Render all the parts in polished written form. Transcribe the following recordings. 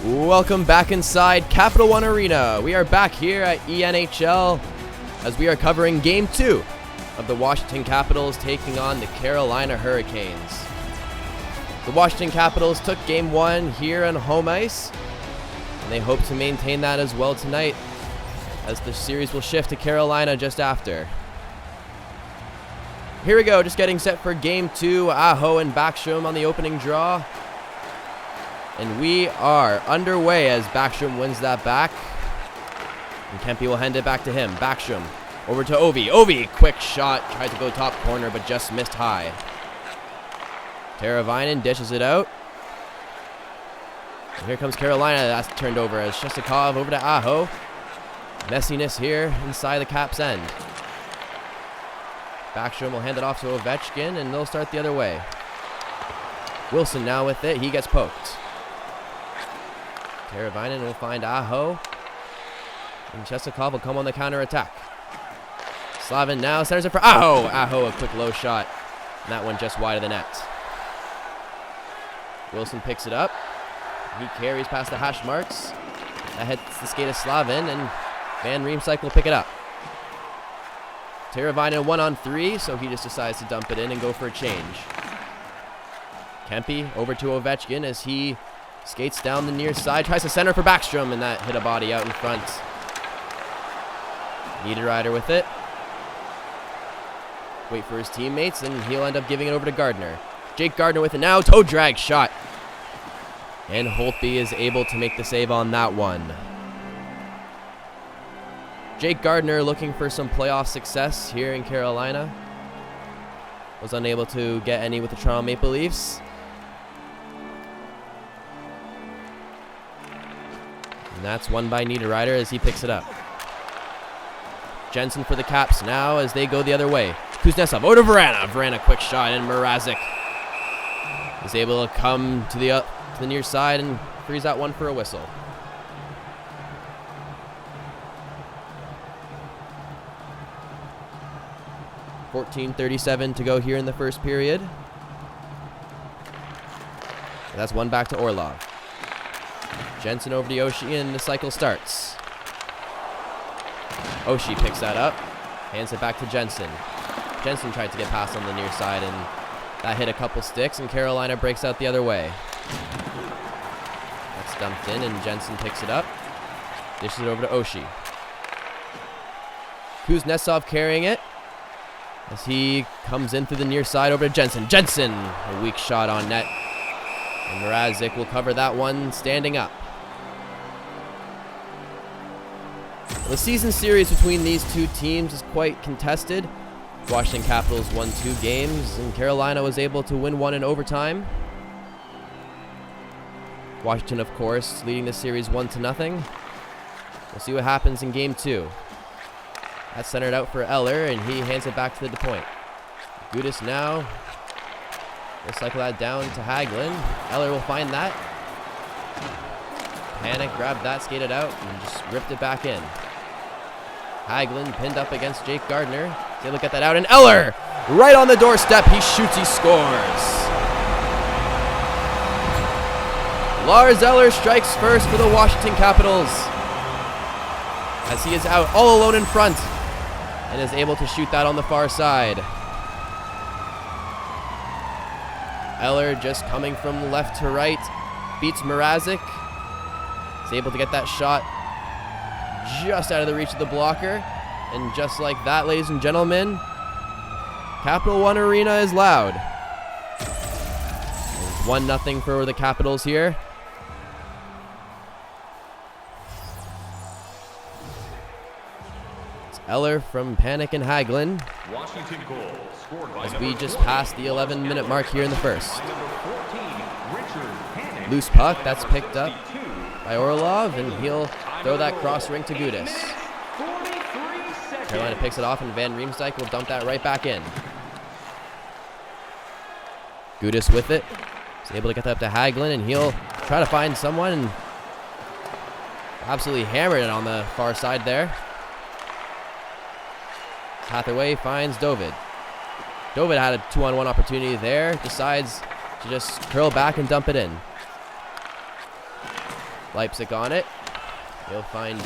Welcome back inside Capital One Arena. We are back here at ENHL as we are covering Game 2 of the Washington Capitals taking on the Carolina Hurricanes. The Washington Capitals took Game 1 here on home ice, and they hope to maintain that as well tonight as the series will shift to Carolina just after. Here we go, just getting set for Game 2. Aho and Backstrom on the opening draw. And we are underway as Backstrom wins that back. And Kempe will hand it back to him. Backstrom over to Ovi. Ovi, quick shot. Tried to go top corner, but just missed high. Teravainen dishes it out. And here comes Carolina. That's turned over as Shestakov over to Aho. Messiness here inside the Caps' end. Backstrom will hand it off to Ovechkin, and they'll start the other way. Wilson now with it. He gets poked. Teravainen will find Aho. And Shestakov will come on the counter-attack. Slavin now centers it for Aho. Aho, a quick low shot. And that one just wide of the net. Wilson picks it up. He carries past the hash marks. That hits the skate of Slavin, and Van Riemsdyk will pick it up. Teravainen 1-on-3, so he just decides to dump it in and go for a change. Kempe over to Ovechkin as he skates down the near side, tries to center for Backstrom, and that hit a body out in front. Niederreiter with it. Wait for his teammates, and he'll end up giving it over to Gardner. Jake Gardner with it now, toe drag shot. And Holtby is able to make the save on that one. Jake Gardner looking for some playoff success here in Carolina. Was unable to get any with the Toronto Maple Leafs. And that's won by Niederreiter as he picks it up. Jensen for the Caps now as they go the other way. Kuznetsov over to Vrana. Vrana quick shot, and Mrazek is able to come to the near side and freeze that one for a whistle. .37 to go here in the first period. And that's one back to Orlov. Jensen over to Oshie, and the cycle starts. Oshie picks that up, hands it back to Jensen. Jensen tried to get past on the near side, and that hit a couple sticks, and Carolina breaks out the other way. That's dumped in, and Jensen picks it up. Dishes it over to Oshie. Kuznetsov carrying it as he comes in through the near side over to Jensen. Jensen, a weak shot on net. And Mrazek will cover that one standing up. The season series between these two teams is quite contested. Washington Capitals won 2 games, and Carolina was able to win one in overtime. Washington, of course, leading the series 1-0. We'll see what happens in Game 2. That's centered out for Eller, and he hands it back to the point. Gudis now will cycle that down to Hagelin. Eller will find that. Panic grabbed that, skated out, and just ripped it back in. Hagelin pinned up against Jake Gardner. He's able to get that out, and Eller right on the doorstep. He shoots, he scores. Lars Eller strikes first for the Washington Capitals as he is out all alone in front and is able to shoot that on the far side. Eller just coming from left to right, beats Mrazek. Is able to get that shot just out of the reach of the blocker. And just like that, ladies and gentlemen, Capital One Arena is loud. It's 1-0 for the Capitals here. It's Eller from Panic and Hagelin. Washington goal scored by as we just passed the 11-minute mark here in the first. 14, Loose puck, that's picked up by Orlov, and he'll throw that cross ring to Gudis. Carolina picks it off, and Van Riemsdyk will dump that right back in. Gudis with it. He's able to get that up to Hagelin, and he'll try to find someone, and absolutely hammered it on the far side there. Hathaway finds Dovid. Dovid had a 2-on-1 opportunity there. Decides to just curl back and dump it in. Leipzig on it. He'll find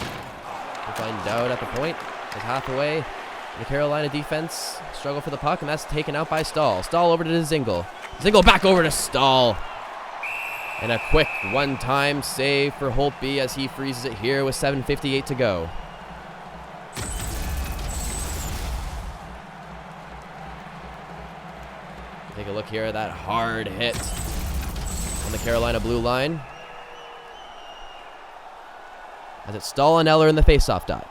Dowd at the point. It's Hathaway. The Carolina defense struggle for the puck, and that's taken out by Stahl. Stahl over to Zingle. Zingle back over to Stahl. And a quick one-time save for Holtby as he freezes it here with 7:58 to go. Take a look here at that hard hit on the Carolina blue line. As it's Stahl and Eller in the faceoff dot.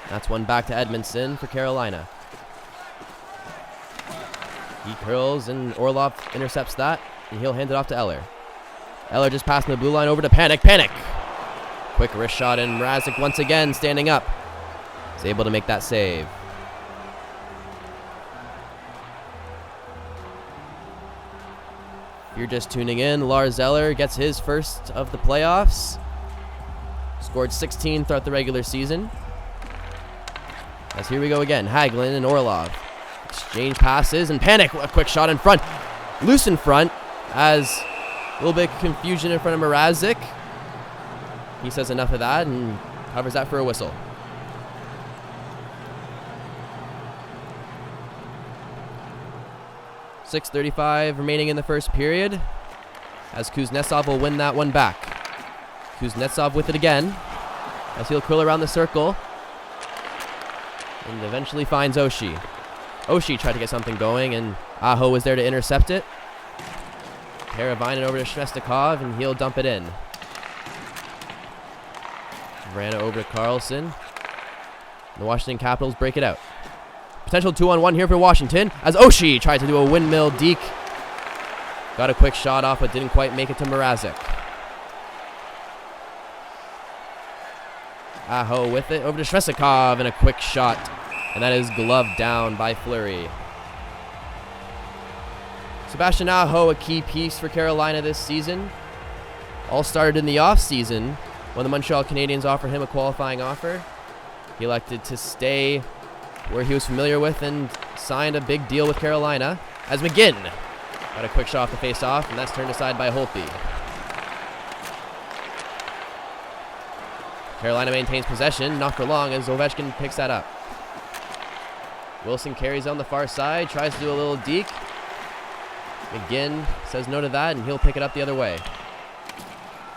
That's one back to Edmondson for Carolina. He curls and Orlov intercepts that, and he'll hand it off to Eller. Eller just passing the blue line over to Panic. Panic! Quick wrist shot, and Mrazek once again standing up. Is able to make that save. If you're just tuning in, Lars Eller gets his first of the playoffs. Scored 16 throughout the regular season. As here we go again. Hagelin and Orlov. Exchange passes and Panic. A quick shot in front. Loose in front as a little bit of confusion in front of Mrazek. He says enough of that and covers that for a whistle. .6:35 remaining in the first period as Kuznetsov will win that one back. Kuznetsov with it again as he'll curl around the circle and eventually finds Oshie. Oshie tried to get something going and Aho was there to intercept it. Karavainen over to Shvestikov and he'll dump it in. Vrana over to Carlson. The Washington Capitals break it out. Potential 2-on-1 here for Washington as Oshie tried to do a windmill deke. Got a quick shot off but didn't quite make it to Mrazek. Aho with it over to Shvestikov and a quick shot. And that is gloved down by Fleury. Sebastian Aho, a key piece for Carolina this season. All started in the offseason when the Montreal Canadiens offered him a qualifying offer. He elected to stay where he was familiar with and signed a big deal with Carolina. As McGinn got a quick shot off the face-off, and that's turned aside by Holtby. Carolina maintains possession, not for long as Ovechkin picks that up. Wilson carries on the far side, tries to do a little deke. McGinn says no to that, and he'll pick it up the other way.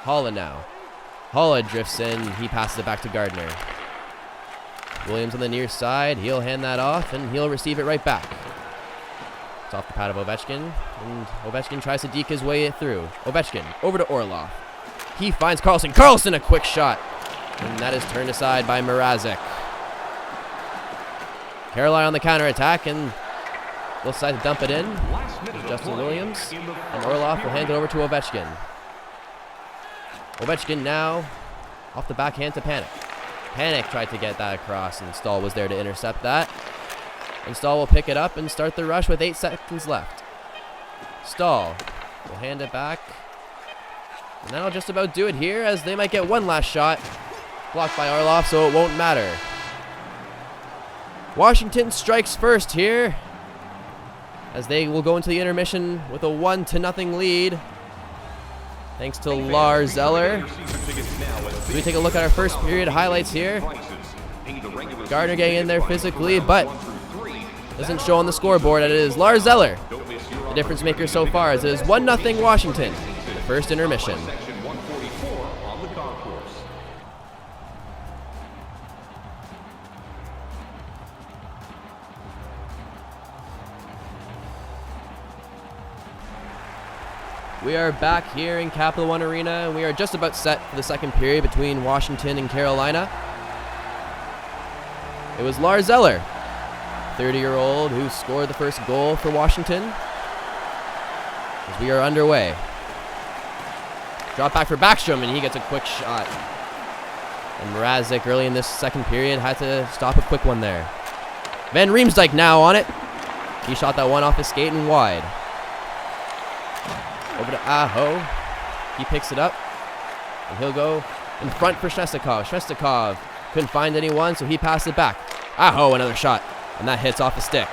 Haula now. Haula drifts in, he passes it back to Gardner. Williams on the near side, he'll hand that off, and he'll receive it right back. It's off the pad of Ovechkin, and Ovechkin tries to deke his way through. Ovechkin over to Orlov. He finds Carlson. Carlson, a quick shot, and that is turned aside by Mrazek. Carolina on the counterattack, and they'll decide to dump it in. Justin Williams, and Orlov will hand it over to Ovechkin. Ovechkin now off the backhand to Panic. Panic tried to get that across, and Stahl was there to intercept that. And Stahl will pick it up and start the rush with 8 seconds left. Stahl will hand it back. And that'll just about do it here as they might get one last shot. Blocked by Orlov, so it won't matter. Washington strikes first here as they will go into the intermission with a 1-0 lead. Thanks to Lars Eller. We take a look at our first period highlights here. Gardner getting in there physically, but doesn't show on the scoreboard. It is Lars Eller, the difference maker so far, as it is 1-0 Washington, the first intermission. We are back here in Capital One Arena, and we are just about set for the second period between Washington and Carolina. It was Lars Eller, 30-year-old, who scored the first goal for Washington. As we are underway. Drop back for Backstrom, and he gets a quick shot. And Mrazek early in this second period had to stop a quick one there. Van Riemsdyk now on it. He shot that one off his skate and wide. Over to Aho. He picks it up. And he'll go in front for Shvestikov. Shvestikov couldn't find anyone, so he passed it back. Aho, another shot. And that hits off the stick.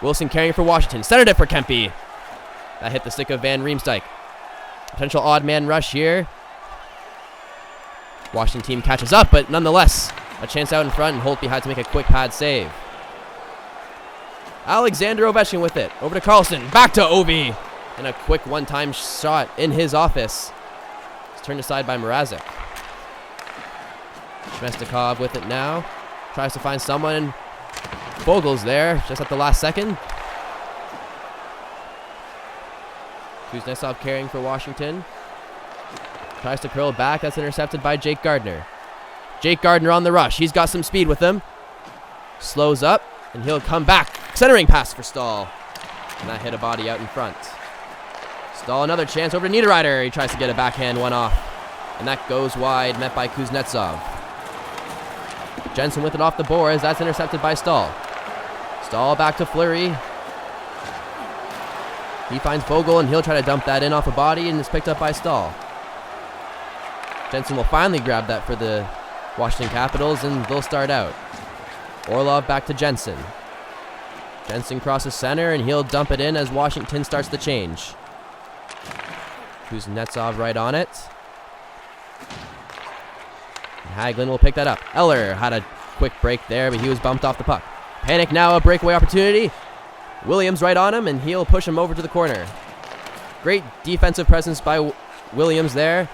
Wilson carrying for Washington. Centered it for Kempe. That hit the stick of Van Riemsdyk. Potential odd man rush here. Washington team catches up, but nonetheless, a chance out in front, and Holtby had to make a quick pad save. Alexander Ovechkin with it. Over to Carlson. Back to Ovi. And a quick one-time shot in his office. It's turned aside by Mrazek. Shmestikov with it now. Tries to find someone. Vogel's there just at the last second. Kuznetsov carrying for Washington. Tries to curl back. That's intercepted by Jake Gardner. Jake Gardner on the rush. He's got some speed with him. Slows up, and he'll come back. Centering pass for Stahl. And that hit a body out in front. Stahl, another chance over to Niederreiter. He tries to get a backhand one off. And that goes wide, met by Kuznetsov. Jensen with it off the boards. That's intercepted by Stahl. Stahl back to Fleury. He finds Vogel, and he'll try to dump that in off a body, and it's picked up by Stahl. Jensen will finally grab that for the Washington Capitals, and they'll start out. Orlov back to Jensen. Jensen crosses center, and he'll dump it in as Washington starts the change. Kuznetsov right on it. And Hagelin will pick that up. Eller had a quick break there, but he was bumped off the puck. Panic now, a breakaway opportunity. Williams right on him, and he'll push him over to the corner. Great defensive presence by Williams there.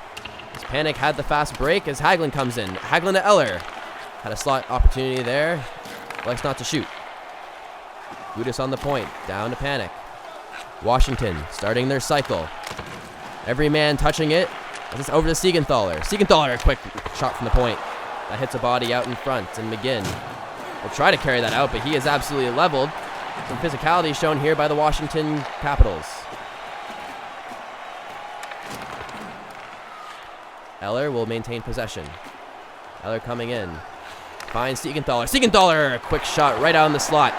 As Panic had the fast break as Hagelin comes in. Hagelin to Eller. Had a slot opportunity there. Likes not to shoot. Gudas on the point. Down to Panic. Washington starting their cycle. Every man touching it. As it's over to Siegenthaler. Siegenthaler, a quick shot from the point. That hits a body out in front. And McGinn will try to carry that out, but he is absolutely leveled. Some physicality shown here by the Washington Capitals. Eller will maintain possession. Eller coming in. Finds Siegenthaler. Siegenthaler! A quick shot right out in the slot.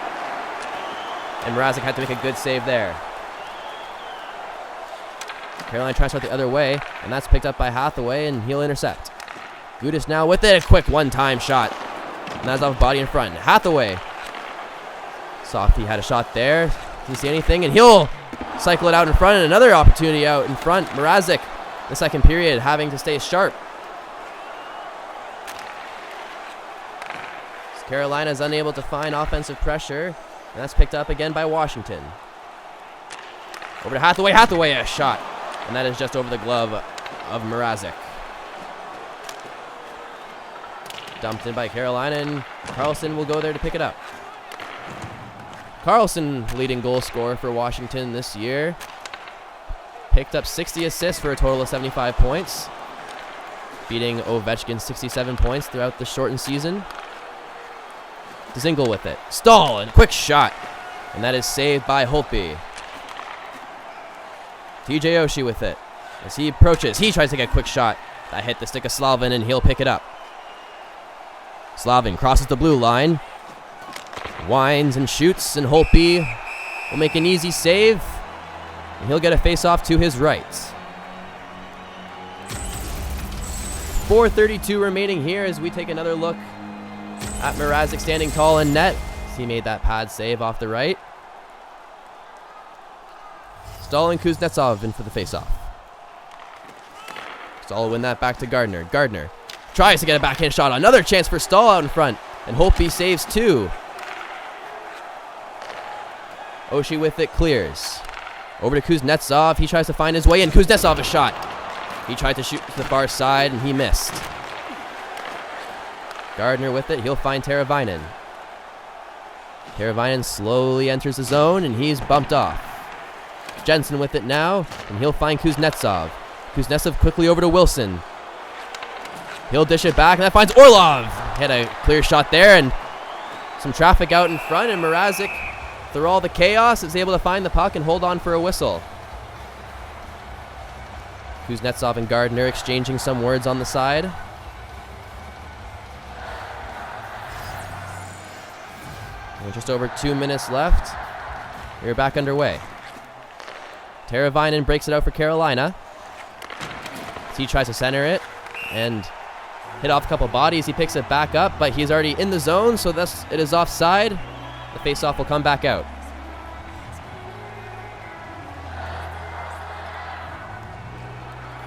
And Mrazek had to make a good save there. Carolina tries to start the other way, and that's picked up by Hathaway, and he'll intercept. Gudas now with it. A quick one-time shot. And that's off a body in front. Hathaway. Softy had a shot there. Didn't see anything, and he'll cycle it out in front, and another opportunity out in front. Mrazek, the second period, having to stay sharp. Carolina's unable to find offensive pressure, and that's picked up again by Washington. Over to Hathaway. Hathaway, a shot. And that is just over the glove of Mrazek. Dumped in by Carolina, and Carlson will go there to pick it up. Carlson, leading goal scorer for Washington this year. Picked up 60 assists for a total of 75 points. Beating Ovechkin's 67 points throughout the shortened season. Dzingel with it. Stahl, and quick shot. And that is saved by Holtby. TJ Oshie with it. As he approaches, he tries to get a quick shot. That hit the stick of Slavin, and he'll pick it up. Slavin crosses the blue line. Winds and shoots, and Holtby will make an easy save. And he'll get a face-off to his right. 4:32 remaining here as we take another look at Mrazek standing tall in net. He made that pad save off the right. Stahl and Kuznetsov in for the face-off. Stahl will win that back to Gardner. Gardner tries to get a backhand shot. Another chance for Stahl out in front. And Holtby saves two. Oshie with it, clears. Over to Kuznetsov. He tries to find his way in. Kuznetsov a shot. He tried to shoot to the far side, and he missed. Gardner with it. He'll find Teravainen. Teravainen slowly enters the zone, and he's bumped off. Jensen with it now, and he'll find Kuznetsov. Kuznetsov quickly over to Wilson. He'll dish it back, and that finds Orlov. Had a clear shot there, and some traffic out in front, and Mrazek, through all the chaos, is able to find the puck and hold on for a whistle. Kuznetsov and Gardner exchanging some words on the side. And just over 2 minutes left. We're back underway. Teravainen breaks it out for Carolina. He tries to center it and hit off a couple bodies. He picks it back up, but he's already in the zone, so thus it is offside. The faceoff will come back out.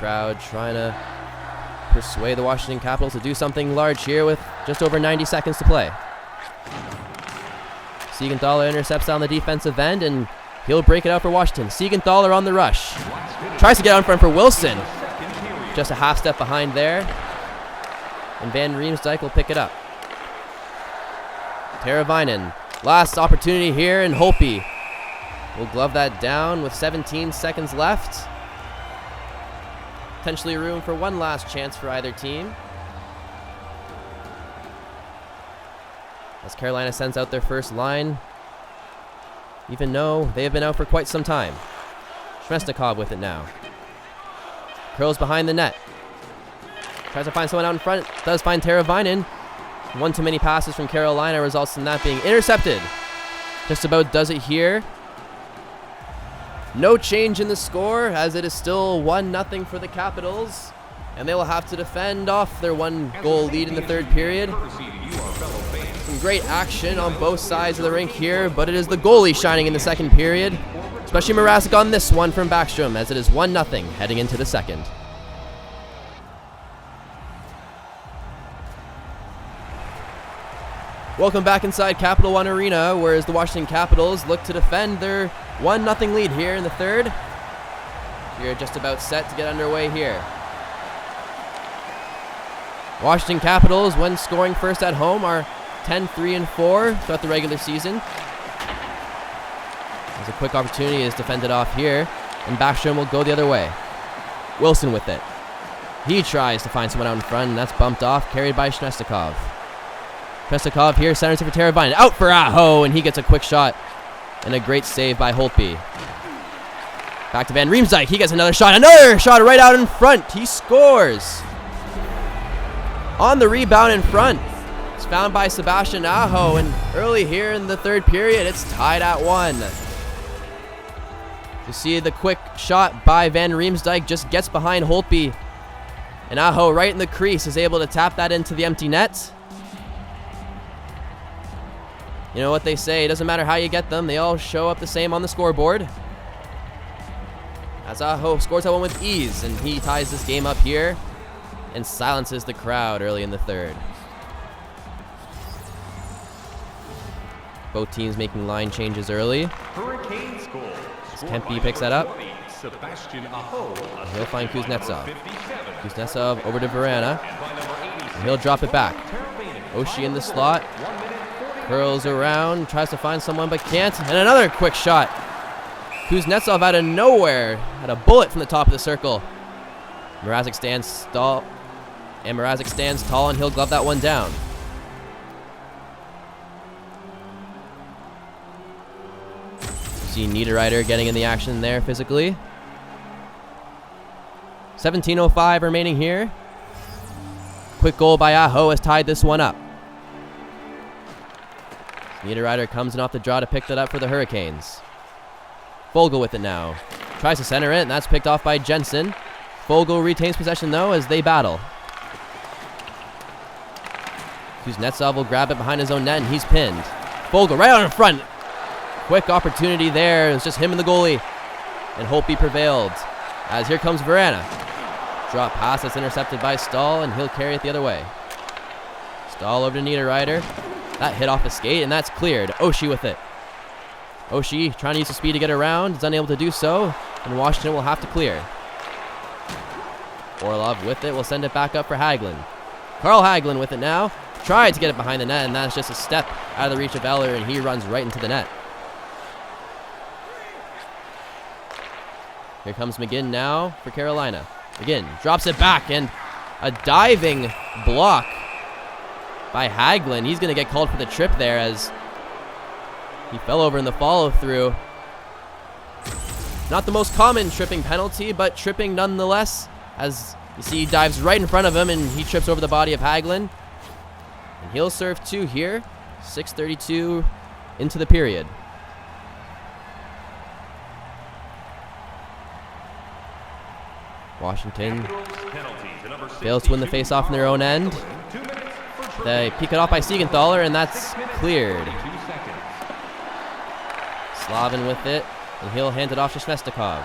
crowd trying to persuade the Washington Capitals to do something large here with just over 90 seconds to play. Siegenthaler intercepts on the defensive end, and he'll break it out for Washington. Siegenthaler on the rush. Tries to get out in front for Wilson. Just a half step behind there. And Van Riemsdyk will pick it up. Teravainen. Last opportunity here, and Holtby will glove that down with 17 seconds left. Potentially room for one last chance for either team. As Carolina sends out their first line, even though they have been out for quite some time. Svechnikov with it now. Curls behind the net. Tries to find someone out in front. Does find Teravainen. One too many passes from Carolina results in that being intercepted. Just about does it here. No change in the score, as it is still 1-0 for the Capitals. And they will have to defend off their one-goal lead in the third period. Some great action on both sides of the rink here, but it is the goalie shining in the second period. Especially Mrazek on this one from Backstrom, as it is 1-0 heading into the second. Welcome back inside Capital One Arena, whereas the Washington Capitals look to defend their 1-0 lead here in the third. You're just about set to get underway here. Washington Capitals, when scoring first at home, are 10-3-4 throughout the regular season. As a quick opportunity is defended off here, and Backstrom will go the other way. Wilson with it. He tries to find someone out in front, and that's bumped off, carried by Svechnikov. Svechnikov here centers it for Teravainen. Out for Aho, and he gets a quick shot. And a great save by Holtby. Back to Van Riemsdyk. He gets another shot. Another shot right out in front. He scores. On the rebound in front. It's found by Sebastian Aho. And early here in the third period, it's tied at 1. You see the quick shot by Van Riemsdyk just gets behind Holtby. And Aho right in the crease is able to tap that into the empty net. You know what they say, it doesn't matter how you get them, they all show up the same on the scoreboard. As Aho scores that one with ease, and he ties this game up here and silences the crowd early in the third. Both teams making line changes early. As Kempe picks that up. He'll find Kuznetsov. Kuznetsov over to Vrana. And he'll drop it back. Oshie in the slot. Curls around, tries to find someone but can't. And another quick shot. Kuznetsov out of nowhere had a bullet from the top of the circle. Mrazek stands tall, and he'll glove that one down. See Niederreiter getting in the action there physically. 17:05 remaining here. Quick goal by Aho has tied this one up. Niederreiter comes in off the draw to pick that up for the Hurricanes. Foegele with it now. Tries to center it, and that's picked off by Jensen. Foegele retains possession, though, as they battle. Kuznetsov will grab it behind his own net, and he's pinned. Foegele right out in front. Quick opportunity there. It was just him and the goalie. And Holtby prevailed. As here comes Vrana. Drop pass that's intercepted by Stahl, and he'll carry it the other way. Stahl over to Niederreiter. That hit off a skate, and that's cleared. Oshie with it. Oshie trying to use the speed to get around. Is unable to do so, and Washington will have to clear. Orlov with it. Will send it back up for Hagelin. Carl Hagelin with it now. Tried to get it behind the net, and that's just a step out of the reach of Eller, and he runs right into the net. Here comes McGinn now for Carolina. McGinn drops it back, and a diving block by Hagelin. He's going to get called for the trip there as he fell over in the follow-through. Not the most common tripping penalty, but tripping nonetheless, as you see he dives right in front of him and he trips over the body of Hagelin. And he'll serve 2 here. 6:32 into the period. Washington fails to win the face-off in their own end. They pick it off by Siegenthaler, and that's cleared. Slavin with it, and he'll hand it off to Svechnikov.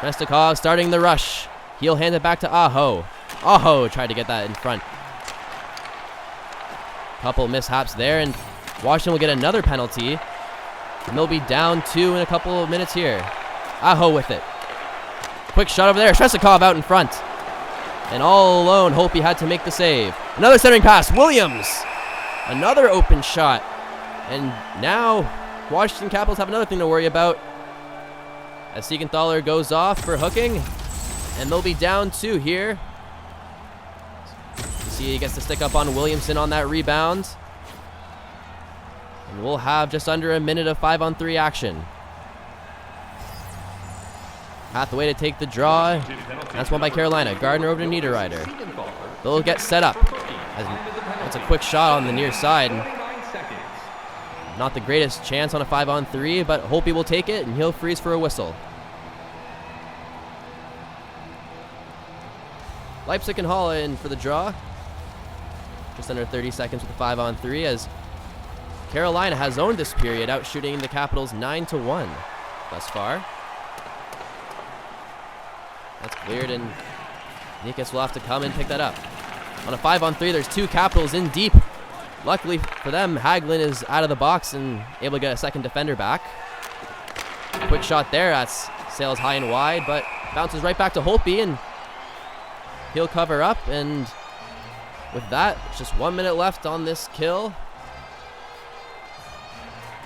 Svechnikov starting the rush. He'll hand it back to Aho. Aho tried to get that in front. Couple mishaps there, and Washington will get another penalty. And they'll be down 2 in a couple of minutes here. Aho with it. Quick shot over there. Shrestikov out in front. And all alone, Holtby had to make the save. Another centering pass. Williams. Another open shot. And now Washington Capitals have another thing to worry about, as Siegenthaler goes off for hooking. And they'll be down 2 here. You see he gets to stick up on Williamson on that rebound. And we'll have just under a minute of 5-on-3 action. Hathaway to take the draw. That's one by Carolina. Gardner over to Niederreiter. They'll get set up. That's a quick shot on the near side. Not the greatest chance on a 5-on-3, but Holtby will take it, and he'll freeze for a whistle. Leipzig and Halle in for the draw. Just under 30 seconds with the 5-on-3, as Carolina has owned this period, out shooting the Capitals 9-1 thus far. That's cleared, and Nikas will have to come and pick that up. On a 5-on-3, there's 2 Capitals in deep. Luckily for them, Hagelin is out of the box and able to get a second defender back. Quick shot there. That's sails high and wide, but bounces right back to Holtby, and he'll cover up. And with that, it's just 1 minute left on this kill.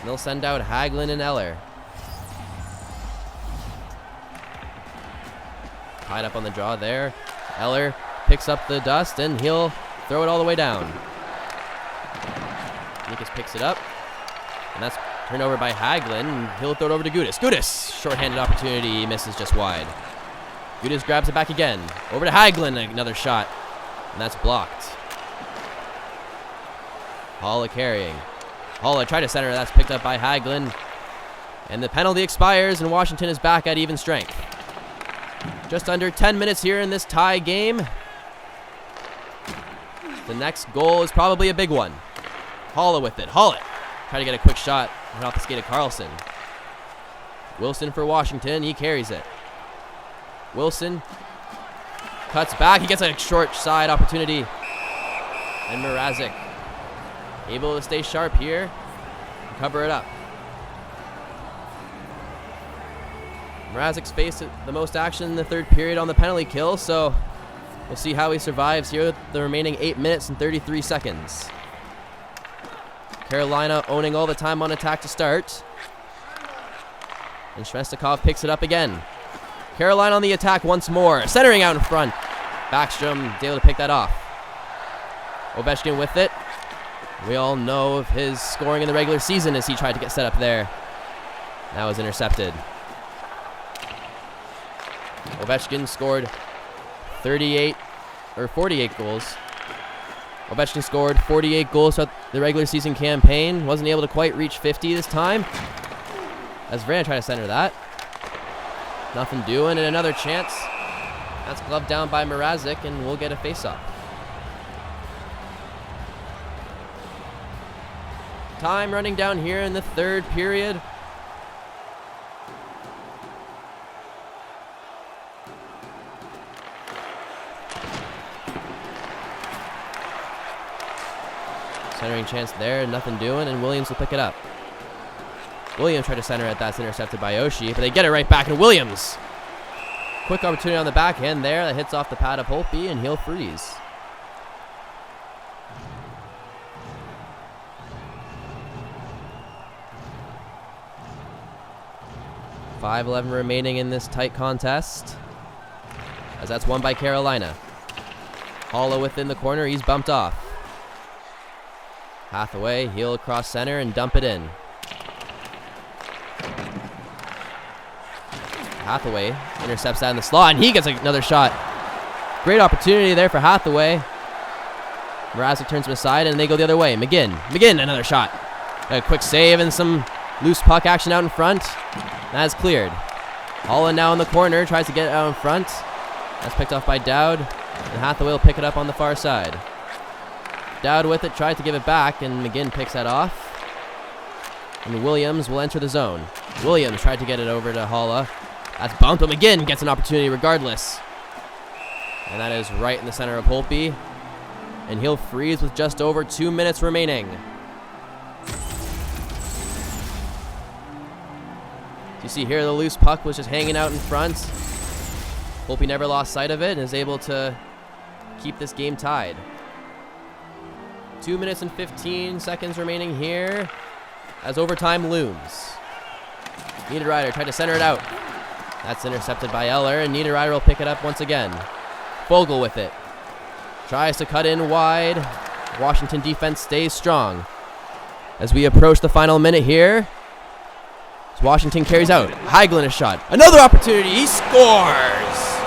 And they'll send out Hagelin and Eller. Tied up on the draw there. Eller picks up the dust, and he'll throw it all the way down. Nikas picks it up, and that's turned over by Hagelin, and he'll throw it over to Gudis. Gudis, short-handed opportunity, he misses just wide. Gudis grabs it back again. Over to Hagelin, another shot, and that's blocked. Halle carrying. Halle tried to center, that's picked up by Hagelin, and the penalty expires, and Washington is back at even strength. Just under 10 minutes here in this tie game. The next goal is probably a big one. Halle with it. Halle try to get a quick shot right off the skate of Carlson. Wilson for Washington. He carries it. Wilson cuts back. He gets a short side opportunity. And Mrazek able to stay sharp here and cover it up. Mrazek's faced the most action in the third period on the penalty kill, so we'll see how he survives here with the remaining 8 minutes and 33 seconds. Carolina owning all the time on attack to start. And Shrestikov picks it up again. Carolina on the attack once more. Centering out in front. Backstrom able to pick that off. Ovechkin with it. We all know of his scoring in the regular season as he tried to get set up there. That was intercepted. Ovechkin scored 48 goals. Ovechkin scored 48 goals throughout the regular season campaign. Wasn't able to quite reach 50 this time, as Vrana tried to center that. Nothing doing, and another chance. That's gloved down by Mrazek, and we'll get a face-off. Time running down here in the third period. Centering chance there, nothing doing, and Williams will pick it up. Williams tried to center it, that's intercepted by Oshie, but they get it right back to Williams. Quick opportunity on the backhand there, that hits off the pad of Holtby, and he'll freeze. .5:11 remaining in this tight contest, as that's won by Carolina. Halle within the corner, he's bumped off. Hathaway, he'll cross center and dump it in. Hathaway intercepts that in the slot, and he gets another shot. Great opportunity there for Hathaway. Mrazek turns him aside, and they go the other way. McGinn, another shot. A quick save and some loose puck action out in front. That's cleared. Halle now in the corner, tries to get it out in front. That's picked off by Dowd, and Hathaway will pick it up on the far side. Dowd with it, tried to give it back, and McGinn picks that off. And Williams will enter the zone. Williams tried to get it over to Halle. That's bumped, but McGinn gets an opportunity regardless. And that is right in the center of Holtby. And he'll freeze with just over 2 minutes remaining. You see here, the loose puck was just hanging out in front. Holtby never lost sight of it and is able to keep this game tied. 2 minutes and 15 seconds remaining here as overtime looms. Niederreiter tried to center it out. That's intercepted by Eller, and Niederreiter will pick it up once again. Fogle with it. Tries to cut in wide. Washington defense stays strong. As we approach the final minute here, as Washington carries out. Hagelin a shot. Another opportunity. He scores!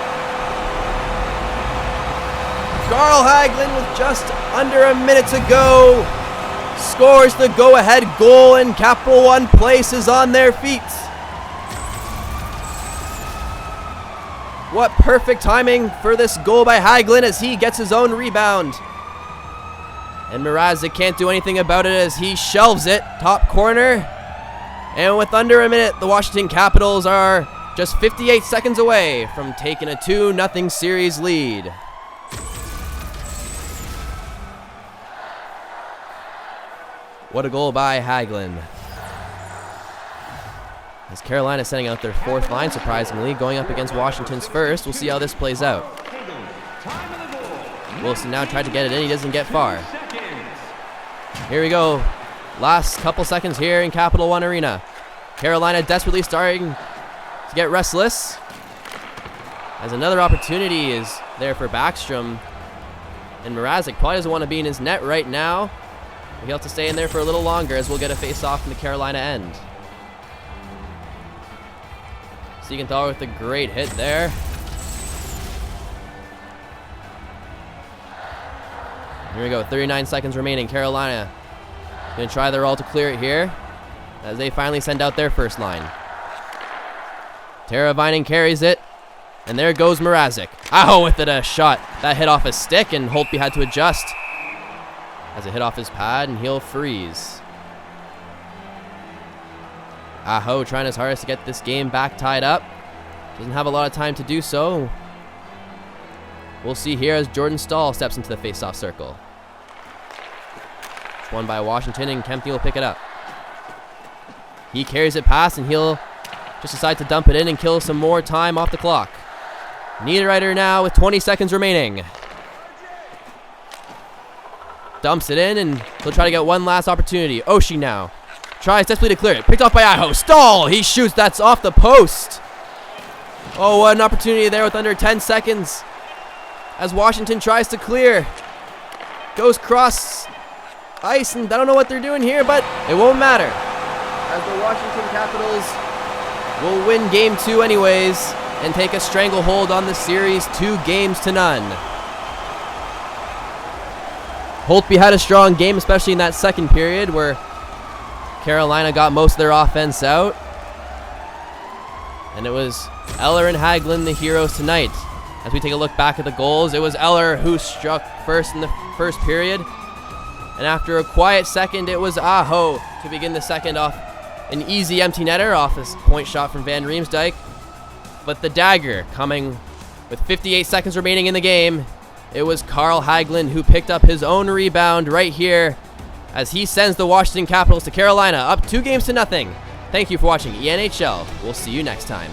Carl Hagelin with just under a minute to go scores the go-ahead goal, and Capital One places on their feet. What perfect timing for this goal by Hagelin as he gets his own rebound. And Mrazek can't do anything about it as he shelves it, top corner. And with under a minute, the Washington Capitals are just 58 seconds away from taking a 2-0 series lead. What a goal by Hagelin. As Carolina sending out their fourth line, surprisingly, going up against Washington's first. We'll see how this plays out. Wilson now tried to get it in. He doesn't get far. Here we go. Last couple seconds here in Capital One Arena. Carolina desperately starting to get restless. As another opportunity is there for Backstrom. And Mrazek probably doesn't want to be in his net right now. He'll have to stay in there for a little longer as we'll get a face-off from the Carolina end. Siegenthaler with a great hit there. Here we go, 39 seconds remaining. Carolina gonna try their all to clear it here as they finally send out their first line. Teravainen carries it, and there goes Mrazek. Aho with it, a shot. That hit off his stick, and Holtby had to adjust as it hit off his pad, and he'll freeze. Aho trying his hardest to get this game back tied up. Doesn't have a lot of time to do so. We'll see here as Jordan Stahl steps into the face-off circle. It's won by Washington, and Kempney will pick it up. He carries it past, and he'll just decide to dump it in and kill some more time off the clock. Niederreiter now with 20 seconds remaining. Dumps it in, and he'll try to get one last opportunity. Oshie now tries desperately to clear it. Picked off by Aho. Stahl! He shoots. That's off the post. Oh, what an opportunity there with under 10 seconds. As Washington tries to clear. Goes cross ice, and I don't know what they're doing here, but it won't matter. As the Washington Capitals will win Game 2 anyways and take a stranglehold on the series 2-0. Holtby had a strong game, especially in that second period where Carolina got most of their offense out. And it was Eller and Hagelin, the heroes tonight. As we take a look back at the goals, it was Eller who struck first in the first period. And after a quiet second, it was Aho to begin the second off an easy empty netter off this point shot from Van Riemsdyk. But the dagger coming with 58 seconds remaining in the game. It was Carl Hagelin who picked up his own rebound right here as he sends the Washington Capitals to Carolina up 2-0. Thank you for watching ENHL. We'll see you next time.